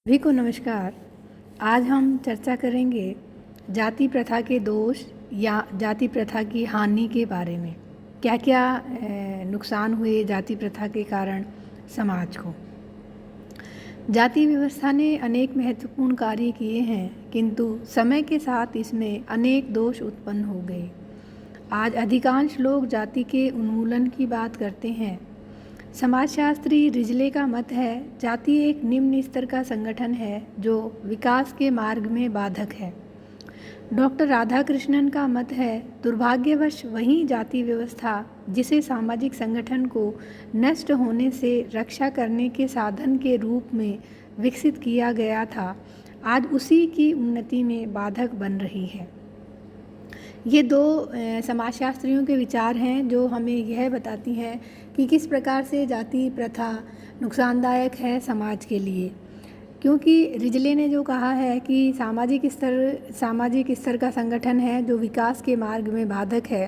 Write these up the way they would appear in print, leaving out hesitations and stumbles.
सभी को नमस्कार। आज हम चर्चा करेंगे जाति प्रथा के दोष या जाति प्रथा की हानि के बारे में। क्या क्या नुकसान हुए जाति प्रथा के कारण समाज को। जाति व्यवस्था ने अनेक महत्वपूर्ण कार्य किए हैं, किंतु समय के साथ इसमें अनेक दोष उत्पन्न हो गए। आज अधिकांश लोग जाति के उन्मूलन की बात करते हैं। समाजशास्त्री रिजले का मत है, जाति एक निम्न स्तर का संगठन है जो विकास के मार्ग में बाधक है। डॉक्टर राधाकृष्णन का मत है, दुर्भाग्यवश वही जाति व्यवस्था जिसे सामाजिक संगठन को नष्ट होने से रक्षा करने के साधन के रूप में विकसित किया गया था, आज उसी की उन्नति में बाधक बन रही है। ये दो समाजशास्त्रियों के विचार हैं जो हमें यह बताती हैं कि किस प्रकार से जाति प्रथा नुकसानदायक है समाज के लिए। क्योंकि रिजले ने जो कहा है कि सामाजिक स्तर का संगठन है जो विकास के मार्ग में बाधक है,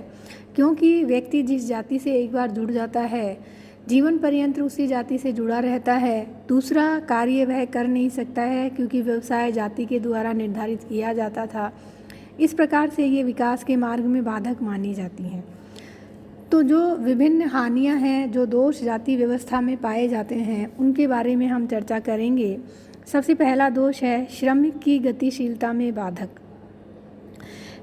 क्योंकि व्यक्ति जिस जाति से एक बार जुड़ जाता है जीवन पर्यंत उसी जाति से जुड़ा रहता है। दूसरा कार्य वह कर नहीं सकता है क्योंकि व्यवसाय जाति के द्वारा निर्धारित किया जाता था। इस प्रकार से ये विकास के मार्ग में बाधक मानी जाती हैं। तो जो विभिन्न हानियां हैं, जो दोष जाति व्यवस्था में पाए जाते हैं, उनके बारे में हम चर्चा करेंगे। सबसे पहला दोष है श्रमिक की गतिशीलता में बाधक।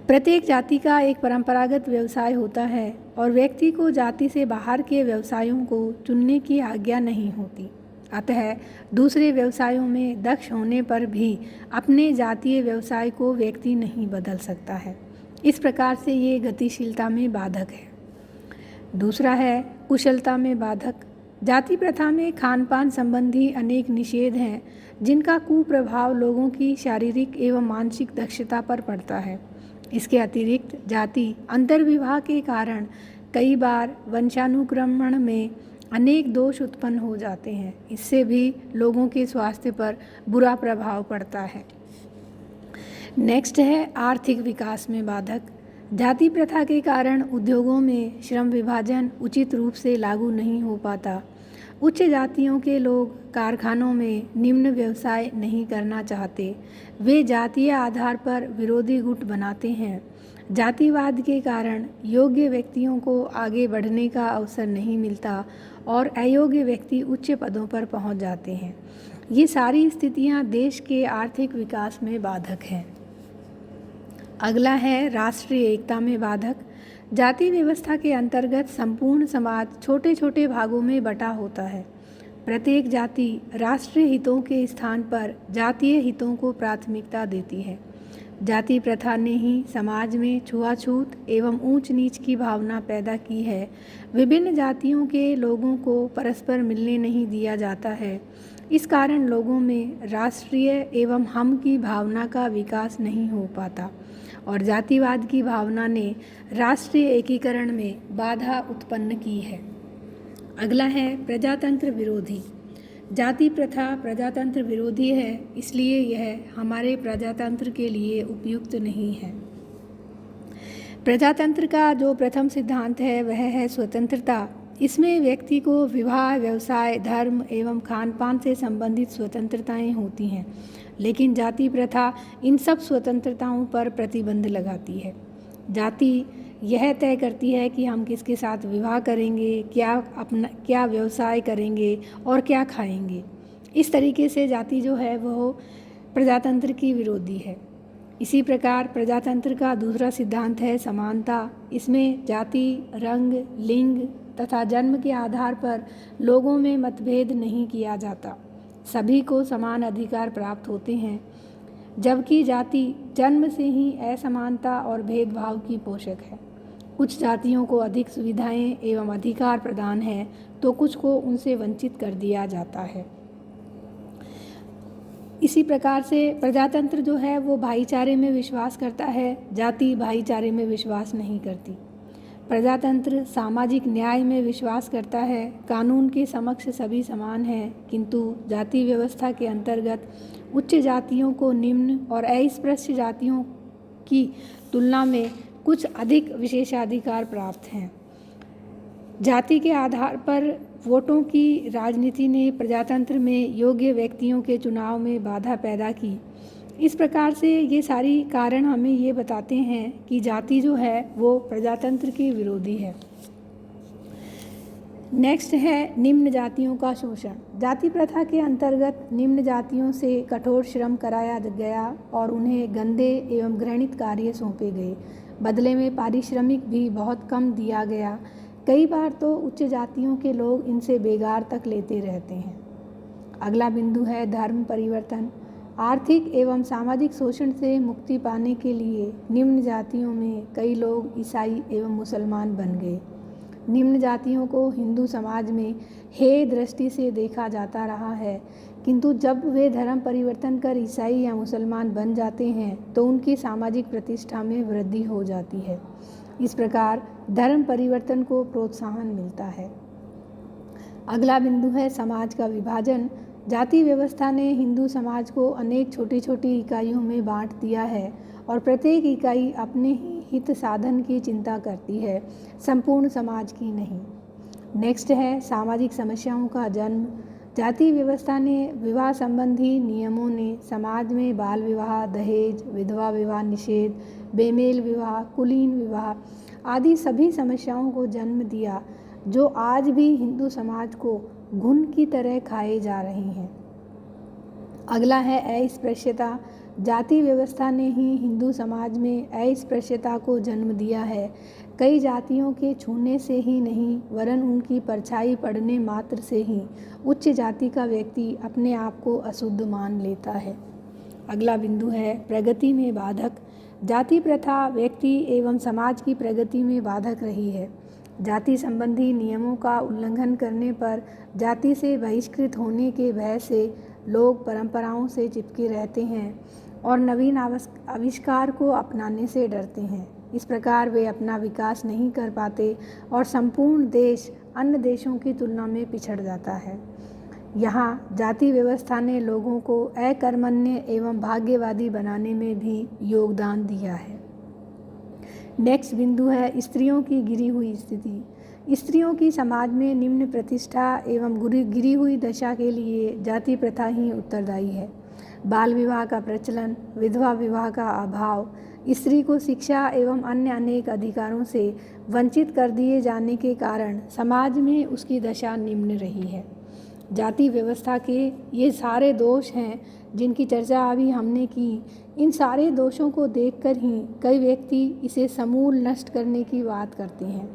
प्रत्येक जाति का एक परंपरागत व्यवसाय होता है और व्यक्ति को जाति से बाहर के व्यवसायों को चुनने की आज्ञा नहीं होती। अतः दूसरे व्यवसायों में दक्ष होने पर भी अपने जातीय व्यवसाय को व्यक्ति नहीं बदल सकता है। इस प्रकार से ये गतिशीलता में बाधक है। दूसरा है कुशलता में बाधक। जाति प्रथा में खान पान संबंधी अनेक निषेध हैं जिनका कुप्रभाव लोगों की शारीरिक एवं मानसिक दक्षता पर पड़ता है। इसके अतिरिक्त जाति अंतर्विवाह के कारण कई बार वंशानुक्रमण में अनेक दोष उत्पन्न हो जाते हैं। इससे भी लोगों के स्वास्थ्य पर बुरा प्रभाव पड़ता है। नेक्स्ट है आर्थिक विकास में बाधक। जाति प्रथा के कारण उद्योगों में श्रम विभाजन उचित रूप से लागू नहीं हो पाता। उच्च जातियों के लोग कारखानों में निम्न व्यवसाय नहीं करना चाहते। वे जातीय आधार पर विरोधी गुट बनाते हैं। जातिवाद के कारण योग्य व्यक्तियों को आगे बढ़ने का अवसर नहीं मिलता और अयोग्य व्यक्ति उच्च पदों पर पहुंच जाते हैं। ये सारी स्थितियां देश के आर्थिक विकास में बाधक हैं। अगला है राष्ट्रीय एकता में बाधक। जाति व्यवस्था के अंतर्गत संपूर्ण समाज छोटे छोटे भागों में बटा होता है। प्रत्येक जाति राष्ट्रीय हितों के स्थान पर जातीय हितों को प्राथमिकता देती है। जाति प्रथा ने ही समाज में छुआछूत एवं ऊंच नीच की भावना पैदा की है। विभिन्न जातियों के लोगों को परस्पर मिलने नहीं दिया जाता है। इस कारण लोगों में राष्ट्रीय एवं हम की भावना का विकास नहीं हो पाता और जातिवाद की भावना ने राष्ट्रीय एकीकरण में बाधा उत्पन्न की है। अगला है प्रजातंत्र विरोधी। जाति प्रथा प्रजातंत्र विरोधी है, इसलिए यह हमारे प्रजातंत्र के लिए उपयुक्त नहीं है। प्रजातंत्र का जो प्रथम सिद्धांत है वह है स्वतंत्रता। इसमें व्यक्ति को विवाह, व्यवसाय, धर्म एवं खान पान से संबंधित स्वतंत्रताएं होती हैं, लेकिन जाति प्रथा इन सब स्वतंत्रताओं पर प्रतिबंध लगाती है। जाति यह तय करती है कि हम किसके साथ विवाह करेंगे, क्या व्यवसाय करेंगे और क्या खाएंगे। इस तरीके से जाति जो है वह प्रजातंत्र की विरोधी है। इसी प्रकार प्रजातंत्र का दूसरा सिद्धांत है समानता। इसमें जाति, रंग, लिंग तथा जन्म के आधार पर लोगों में मतभेद नहीं किया जाता। सभी को समान अधिकार प्राप्त होते हैं, जबकि जाति जन्म से ही असमानता और भेदभाव की पोषक है। कुछ जातियों को अधिक सुविधाएं एवं अधिकार प्रदान हैं तो कुछ को उनसे वंचित कर दिया जाता है। इसी प्रकार से प्रजातंत्र जो है वो भाईचारे में विश्वास करता है, जाति भाईचारे में विश्वास नहीं करती। प्रजातंत्र सामाजिक न्याय में विश्वास करता है, कानून के समक्ष सभी समान हैं, किंतु जाति व्यवस्था के अंतर्गत उच्च जातियों को निम्न और अस्पृश्य जातियों की तुलना में कुछ अधिक विशेषाधिकार प्राप्त हैं। जाति के आधार पर वोटों की राजनीति ने प्रजातंत्र में योग्य व्यक्तियों के चुनाव में बाधा पैदा की। इस प्रकार से ये सारी कारण हमें ये बताते हैं कि जाति जो है वो प्रजातंत्र के विरोधी है। नेक्स्ट है निम्न जातियों का शोषण। जाति प्रथा के अंतर्गत निम्न जातियों से कठोर श्रम कराया गया और उन्हें गंदे एवं घृणित कार्य सौंपे गए। बदले में पारिश्रमिक भी बहुत कम दिया गया। कई बार तो उच्च जातियों के लोग इनसे बेगार तक लेते रहते हैं। अगला बिंदु है धर्म परिवर्तन। आर्थिक एवं सामाजिक शोषण से मुक्ति पाने के लिए निम्न जातियों में कई लोग ईसाई एवं मुसलमान बन गए। निम्न जातियों को हिंदू समाज में हेय दृष्टि से देखा जाता रहा है, किंतु जब वे धर्म परिवर्तन कर ईसाई या मुसलमान बन जाते हैं तो उनकी सामाजिक प्रतिष्ठा में वृद्धि हो जाती है। इस प्रकार धर्म परिवर्तन को प्रोत्साहन मिलता है। अगला बिंदु है समाज का विभाजन। जाति व्यवस्था ने हिंदू समाज को अनेक छोटी छोटी इकाइयों में बांट दिया है और प्रत्येक इकाई अपने ही हित साधन की चिंता करती है, संपूर्ण समाज की नहीं। नेक्स्ट है सामाजिक समस्याओं का जन्म। जाति व्यवस्था ने विवाह संबंधी नियमों ने समाज में बाल विवाह, दहेज, विधवा विवाह निषेध, बेमेल विवाह, कुलीन विवाह आदि सभी समस्याओं को जन्म दिया, जो आज भी हिंदू समाज को घुन की तरह खाए जा रही हैं। अगला है अस्पृश्यता। जाति व्यवस्था ने ही हिंदू समाज में अस्पृश्यता को जन्म दिया है। कई जातियों के छूने से ही नहीं वरन उनकी परछाई पड़ने मात्र से ही उच्च जाति का व्यक्ति अपने आप को अशुद्ध मान लेता है। अगला बिंदु है प्रगति में बाधक। जाति प्रथा व्यक्ति एवं समाज की प्रगति में बाधक रही है। जाति संबंधी नियमों का उल्लंघन करने पर जाति से बहिष्कृत होने के भय से लोग परंपराओं से चिपके रहते हैं और नवीन आविष्कार को अपनाने से डरते हैं। इस प्रकार वे अपना विकास नहीं कर पाते और संपूर्ण देश अन्य देशों की तुलना में पिछड़ जाता है। यहाँ जाति व्यवस्था ने लोगों को अकर्मण्य एवं भाग्यवादी बनाने में भी योगदान दिया है। नेक्स्ट बिंदु है स्त्रियों की गिरी हुई स्थिति। स्त्रियों की समाज में निम्न प्रतिष्ठा एवं गिरी हुई दशा के लिए जाति प्रथा ही उत्तरदायी है। बाल विवाह का प्रचलन, विधवा विवाह का अभाव, स्त्री को शिक्षा एवं अन्य अनेक अधिकारों से वंचित कर दिए जाने के कारण समाज में उसकी दशा निम्न रही है। जाति व्यवस्था के ये सारे दोष हैं जिनकी चर्चा अभी हमने की। इन सारे दोषों को देखकर ही कई व्यक्ति इसे समूल नष्ट करने की बात करते हैं,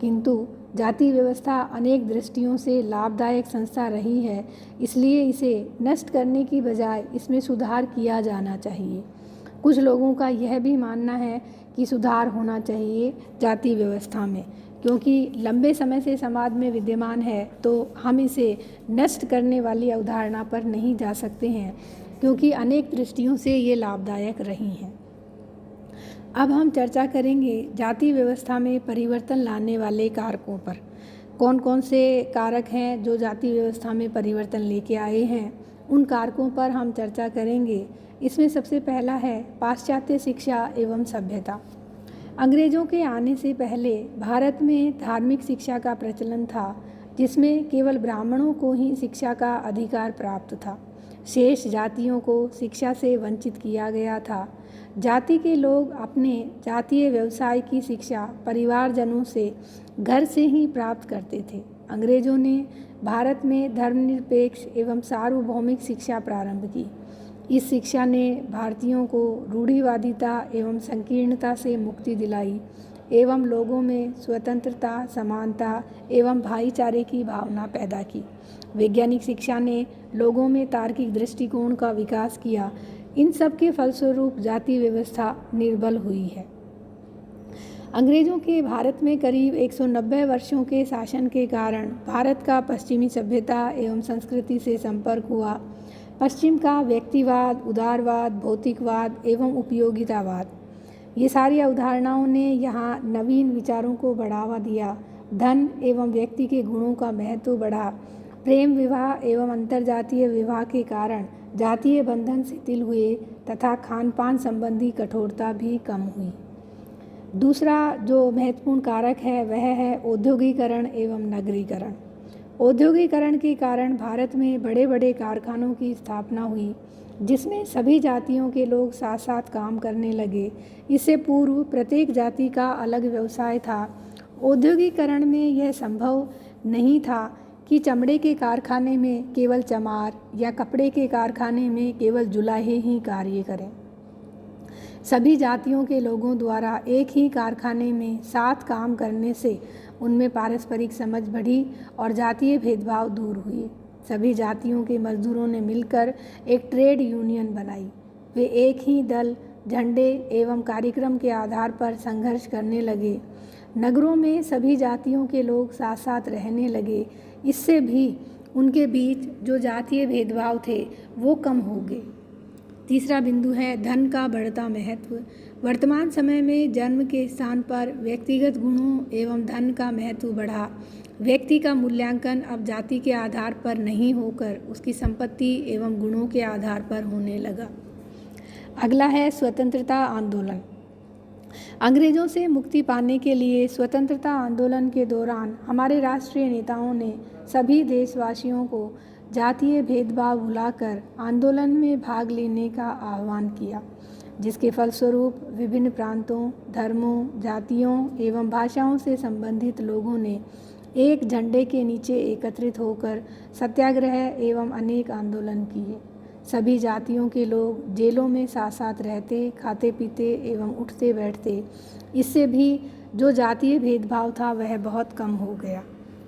किंतु जाति व्यवस्था अनेक दृष्टियों से लाभदायक संस्था रही है, इसलिए इसे नष्ट करने की बजाय इसमें सुधार किया जाना चाहिए। कुछ लोगों का यह भी मानना है कि सुधार होना चाहिए जाति व्यवस्था में, क्योंकि लंबे समय से समाज में विद्यमान है, तो हम इसे नष्ट करने वाली अवधारणा पर नहीं जा सकते हैं, क्योंकि अनेक दृष्टियों से ये लाभदायक रही हैं। अब हम चर्चा करेंगे जाति व्यवस्था में परिवर्तन लाने वाले कारकों पर। कौन कौन से कारक हैं जो जाति व्यवस्था में परिवर्तन लेके आए हैं, उन कारकों पर हम चर्चा करेंगे। इसमें सबसे पहला है पाश्चात्य शिक्षा एवं सभ्यता। अंग्रेज़ों के आने से पहले भारत में धार्मिक शिक्षा का प्रचलन था, जिसमें केवल ब्राह्मणों को ही शिक्षा का अधिकार प्राप्त था। शेष जातियों को शिक्षा से वंचित किया गया था। जाति के लोग अपने जातीय व्यवसाय की शिक्षा परिवारजनों से घर से ही प्राप्त करते थे। अंग्रेज़ों ने भारत में धर्मनिरपेक्ष एवं सार्वभौमिक शिक्षा प्रारंभ की। इस शिक्षा ने भारतीयों को रूढ़िवादिता एवं संकीर्णता से मुक्ति दिलाई एवं लोगों में स्वतंत्रता, समानता एवं भाईचारे की भावना पैदा की। वैज्ञानिक शिक्षा ने लोगों में तार्किक दृष्टिकोण का विकास किया। इन सब के फलस्वरूप जाति व्यवस्था निर्बल हुई है। अंग्रेज़ों के भारत में करीब 190 वर्षों के शासन के कारण भारत का पश्चिमी सभ्यता एवं संस्कृति से संपर्क हुआ। पश्चिम का व्यक्तिवाद, उदारवाद, भौतिकवाद एवं उपयोगितावाद, ये सारी अवधारणाओं ने यहाँ नवीन विचारों को बढ़ावा दिया। धन एवं व्यक्ति के गुणों का महत्व बढ़ा। प्रेम विवाह एवं अंतर्जातीय विवाह के कारण जातीय बंधन शिथिल हुए तथा खान पान संबंधी कठोरता भी कम हुई। दूसरा जो महत्वपूर्ण कारक है वह है औद्योगिकरण एवं नगरीकरण। औद्योगिकरण के कारण भारत में बड़े बड़े कारखानों की स्थापना हुई, जिसमें सभी जातियों के लोग साथ साथ काम करने लगे। इससे पूर्व प्रत्येक जाति का अलग व्यवसाय था। औद्योगिकरण में यह संभव नहीं था कि चमड़े के कारखाने में केवल चमार या कपड़े के कारखाने में केवल जुलाहे ही कार्य करें। सभी जातियों के लोगों द्वारा एक ही कारखाने में साथ काम करने से उनमें पारस्परिक समझ बढ़ी और जातीय भेदभाव दूर हुए। सभी जातियों के मजदूरों ने मिलकर एक ट्रेड यूनियन बनाई। वे एक ही दल, झंडे एवं कार्यक्रम के आधार पर संघर्ष करने लगे। नगरों में सभी जातियों के लोग साथ साथ रहने लगे। इससे भी उनके बीच जो जातीय भेदभाव थे वो कम हो गए। तीसरा बिंदु है धन का बढ़ता महत्व। वर्तमान समय में जन्म के स्थान पर व्यक्तिगत गुणों एवं धन का महत्व बढ़ा। व्यक्ति का मूल्यांकन अब जाति के आधार पर नहीं होकर उसकी संपत्ति एवं गुणों के आधार पर होने लगा। अगला है स्वतंत्रता आंदोलन। अंग्रेजों से मुक्ति पाने के लिए स्वतंत्रता आंदोलन के दौरान हमारे राष्ट्रीय नेताओं ने सभी देशवासियों को जातीय भेदभाव भुलाकर आंदोलन में भाग लेने का आह्वान किया, जिसके फलस्वरूप विभिन्न प्रांतों, धर्मों, जातियों एवं भाषाओं से संबंधित लोगों ने एक झंडे के नीचे एकत्रित होकर सत्याग्रह एवं अनेक आंदोलन किए। सभी जातियों के लोग जेलों में साथ साथ रहते, खाते पीते एवं उठते बैठते। इससे भी जो जातीय भेदभाव था वह बहुत कम हो गया।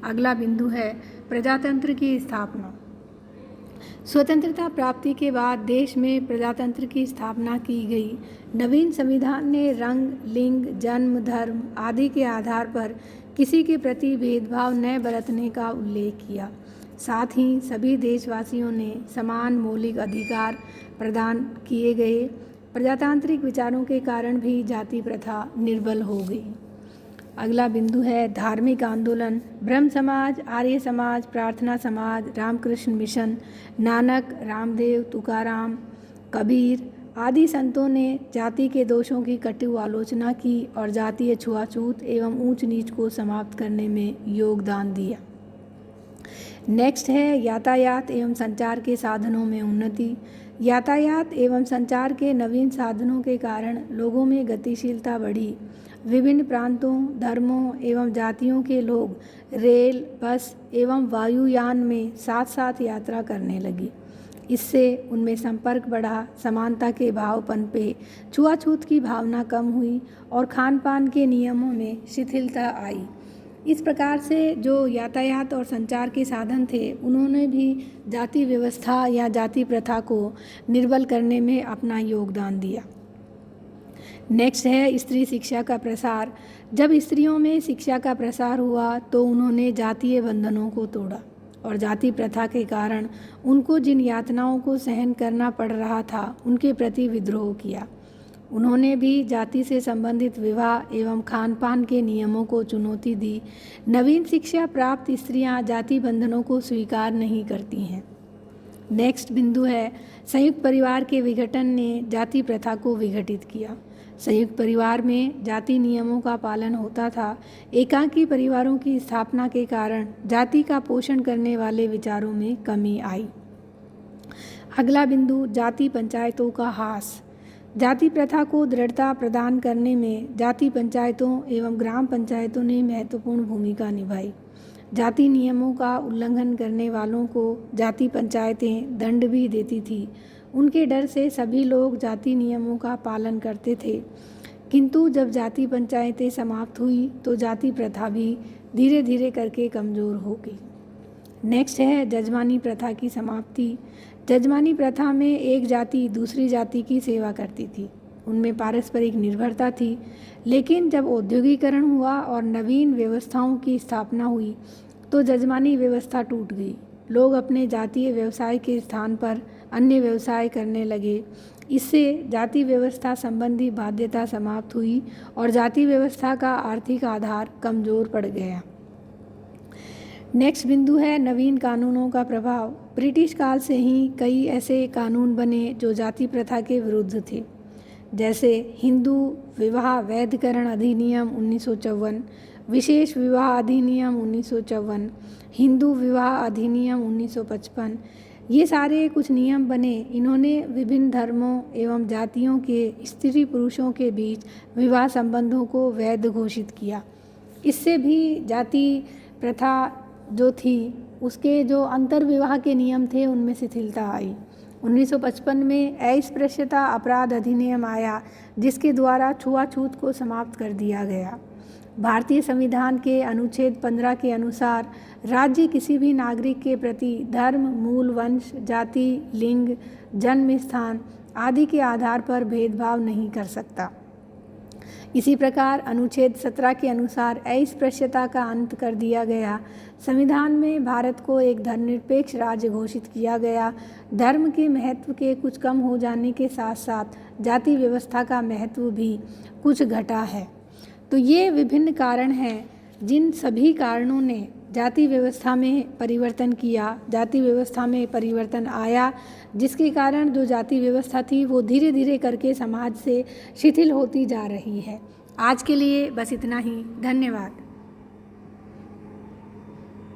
अगला बिंदु है प्रजातंत्र की स्थापना। स्वतंत्रता प्राप्ति के बाद देश में प्रजातंत्र की स्थापना की गई। नवीन संविधान ने रंग, लिंग, जन्म, धर्म आदि के आधार पर किसी के प्रति भेदभाव न बरतने का उल्लेख किया। साथ ही सभी देशवासियों ने समान मौलिक अधिकार प्रदान किए गए। प्रजातांत्रिक विचारों के कारण भी जाति प्रथा निर्बल हो गई। अगला बिंदु है धार्मिक आंदोलन। ब्रह्म समाज, आर्य समाज, प्रार्थना समाज, रामकृष्ण मिशन, नानक, रामदेव, तुकाराम, कबीर आदि संतों ने जाति के दोषों की कटु आलोचना की और जातीय छुआछूत एवं ऊंच नीच को समाप्त करने में योगदान दिया। नेक्स्ट है यातायात एवं संचार के साधनों में उन्नति। यातायात एवं संचार के नवीन साधनों के कारण लोगों में गतिशीलता बढ़ी। विभिन्न प्रांतों, धर्मों एवं जातियों के लोग रेल, बस एवं वायुयान में साथ साथ यात्रा करने लगी। इससे उनमें संपर्क बढ़ा, समानता के भाव पनपे, छुआछूत की भावना कम हुई और खान पान के नियमों में शिथिलता आई। इस प्रकार से जो यातायात और संचार के साधन थे उन्होंने भी जाति व्यवस्था या जाति प्रथा को निर्बल करने में अपना योगदान दिया। नेक्स्ट है स्त्री शिक्षा का प्रसार। जब स्त्रियों में शिक्षा का प्रसार हुआ तो उन्होंने जातीय बंधनों को तोड़ा और जाति प्रथा के कारण उनको जिन यातनाओं को सहन करना पड़ रहा था उनके प्रति विद्रोह किया। उन्होंने भी जाति से संबंधित विवाह एवं खान पान के नियमों को चुनौती दी। नवीन शिक्षा प्राप्त स्त्रियां जाति बंधनों को स्वीकार नहीं करती हैं। नेक्स्ट बिंदु है संयुक्त परिवार के विघटन ने जाति प्रथा को विघटित किया। संयुक्त परिवार में जाति नियमों का पालन होता था। एकाकी परिवारों की स्थापना के कारण जाति का पोषण करने वाले विचारों में कमी आई। अगला बिंदु जाति पंचायतों का ह्रास। जाति प्रथा को दृढ़ता प्रदान करने में जाति पंचायतों एवं ग्राम पंचायतों ने महत्वपूर्ण भूमिका निभाई। जाति नियमों का उल्लंघन करने वालों को जाति पंचायतें दंड भी देती थी। उनके डर से सभी लोग जाति नियमों का पालन करते थे। किंतु जब जाति पंचायतें समाप्त हुई तो जाति प्रथा भी धीरे धीरे करके कमज़ोर हो गई। नेक्स्ट है जजमानी प्रथा की समाप्ति। जजमानी प्रथा में एक जाति दूसरी जाति की सेवा करती थी। उनमें पारस्परिक निर्भरता थी। लेकिन जब औद्योगिकरण हुआ और नवीन व्यवस्थाओं की स्थापना हुई तो जजमानी व्यवस्था टूट गई। लोग अपने जातीय व्यवसाय के स्थान पर अन्य व्यवसाय करने लगे। इससे जाति व्यवस्था संबंधी बाध्यता समाप्त हुई और जाति व्यवस्था का आर्थिक आधार कमज़ोर पड़ गया। नेक्स्ट बिंदु है नवीन कानूनों का प्रभाव। ब्रिटिश काल से ही कई ऐसे कानून बने जो जाति प्रथा के विरुद्ध थे। जैसे हिंदू विवाह वैधकरण अधिनियम 1954, विशेष विवाह अधिनियम 1954, हिंदू विवाह अधिनियम 1955, ये सारे कुछ नियम बने। इन्होंने विभिन्न धर्मों एवं जातियों के स्त्री पुरुषों के बीच विवाह संबंधों को वैध घोषित किया। इससे भी जाति प्रथा जो थी उसके जो अंतर्विवाह के नियम थे उनमें शिथिलता आई। 1955 में अस्पृश्यता अपराध अधिनियम आया, जिसके द्वारा छुआछूत को समाप्त कर दिया गया। भारतीय संविधान के अनुच्छेद 15 के अनुसार राज्य किसी भी नागरिक के प्रति धर्म, मूल वंश, जाति, लिंग, जन्म स्थान आदि के आधार पर भेदभाव नहीं कर सकता। इसी प्रकार अनुच्छेद 17 के अनुसार अस्पृश्यता का अंत कर दिया गया। संविधान में भारत को एक धर्मनिरपेक्ष राज्य घोषित किया गया। धर्म के महत्व के कुछ कम हो जाने के साथ साथ जाति व्यवस्था का महत्व भी कुछ घटा है। तो ये विभिन्न कारण हैं जिन सभी कारणों ने जाति व्यवस्था में परिवर्तन किया, जाति व्यवस्था में परिवर्तन आया, जिसके कारण जो जाति व्यवस्था थी वो धीरे धीरे करके समाज से शिथिल होती जा रही है। आज के लिए बस इतना ही। धन्यवाद।